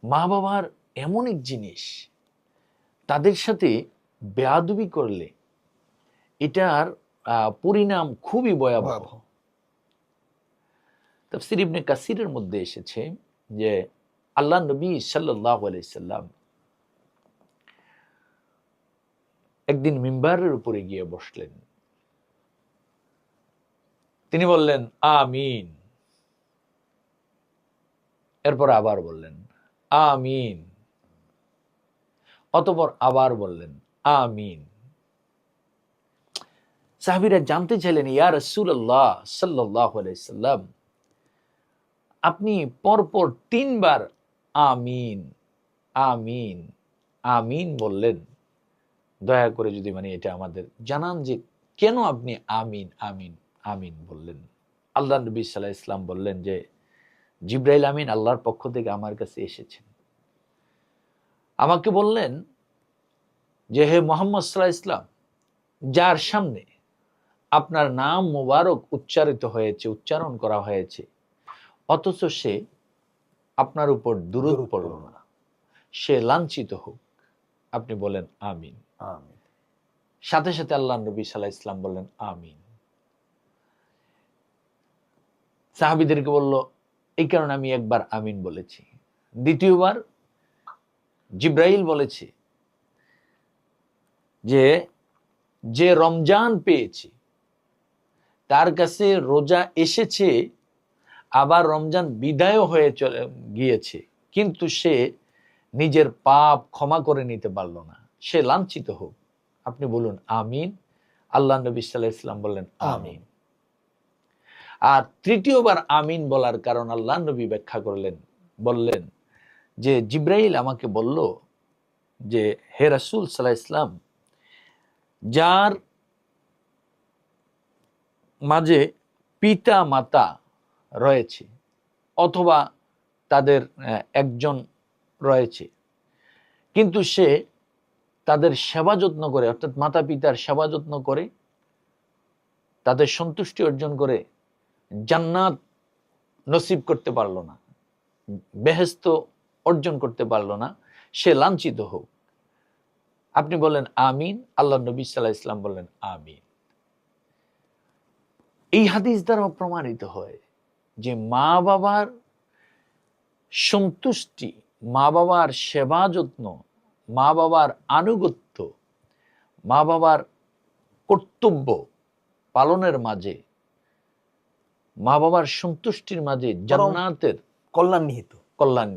মা বাবার এমন এক জিনিস, তাদের সাথে বেয়াদবি করলে এটার পরিণাম খুবই ভয়াবহ। তাফসীর ইবনে কাসিরের মধ্যে এসেছে যে আল্লাহ নবী সাল্লাল্লাহু আলাইহি সাল্লাম একদিন মিম্বারের উপরে গিয়ে বসলেন। তিনি বললেন আমিন, এরপর আবার বললেন আমিন, অতঃপর আবার বললেন আমিন। সাহাবীরা জানতে চাইলেন, ইয়া রাসূলুল্লাহ সাল্লাল্লাহু আলাইহি সাল্লাম, আপনি পরপর 3 বার আমিন আমিন আমিন বললেন, দয়া করে যদি এটা আমাদের জানান যে কেন আপনি আমিন আমিন আমিন বললেন। আল্লাহ নবী সাল্লাল্লাহু আলাইহি ওয়াসাল্লাম বললেন যে জিবরাইল আমিন আল্লাহর পক্ষ থেকে আমার কাছে এসেছেন, আমাকে বললেন যে হে মুহাম্মদ সাল্লাল্লাহু আলাইহি ওয়াসাল্লাম, যার সামনে আপনার নাম মোবারক উচ্চারিত হয়েছে, উচ্চারণ করা হয়েছে, অথচ সে আপনার উপর দুরূদ পড়ল না, সে লাঞ্ছিত হোক, আপনি বলেন আমিন। আমিন। সাথে সাথে আল্লাহ নবী সাল্লাল্লাহু আলাইহি ওয়াসাল্লাম বললেন আমিন। সাহাবীদেরকে বলল, এই কারণে আমি একবার আমিন বলেছি। দ্বিতীয়বার জিব্রাইল বলেছে যে যে রমজান পেয়েছে, তার কাছে রোজা এসেছে, আবার রমজান বিদায় হয়ে চলে গিয়েছে, কিন্তু সে নিজের পাপ ক্ষমা করে নিতে পারল না, সে লাঞ্ছিত হোক, আপনি বলুন আমিন। আল্লাহ নবী সাল্লাল্লাহু আলাইহি ওয়াসাল্লাম বললেন আমিন। আর তৃতীয়বার আমিন বলার কারণ আল্লাহ নবী ব্যাখ্যা করলেন, বললেন যে জিব্রাইল আমাকে বলল যে হে রাসূল সাল্লাল্লাহু আলাইহি ওয়াসাল্লাম, যার মাঝে পিতা মাতা রয়েছে অথবা তাদের একজন রয়েছে, কিন্তু সে তাদের সেবা যত্ন করে, অর্থাৎ মাতা পিতার সেবা যত্ন করে, তাদের সন্তুষ্টি অর্জন করে জান্নাত নসিব করতে পারলো না, বেহেশত অর্জন করতে পারলো না, সে লাঞ্ছিত হোক, আপনি বলেন আমিন। আল্লাহ নবী সাল্লাল্লাহু আলাইহি ওয়াসাল্লাম বললেন আমিন। এই হাদিস দ্বারা প্রমাণিত হয় যে মা বাবার সন্তুষ্টি, মা বাবার সেবা যত্ন, মা বাবার আনুগত্য, মা বাবার কর্তব্য পালনের মাঝে, মা বাবার সন্তুষ্টির মাঝে জান্নাতের কল্যাণ নিহিত। কল্যাণ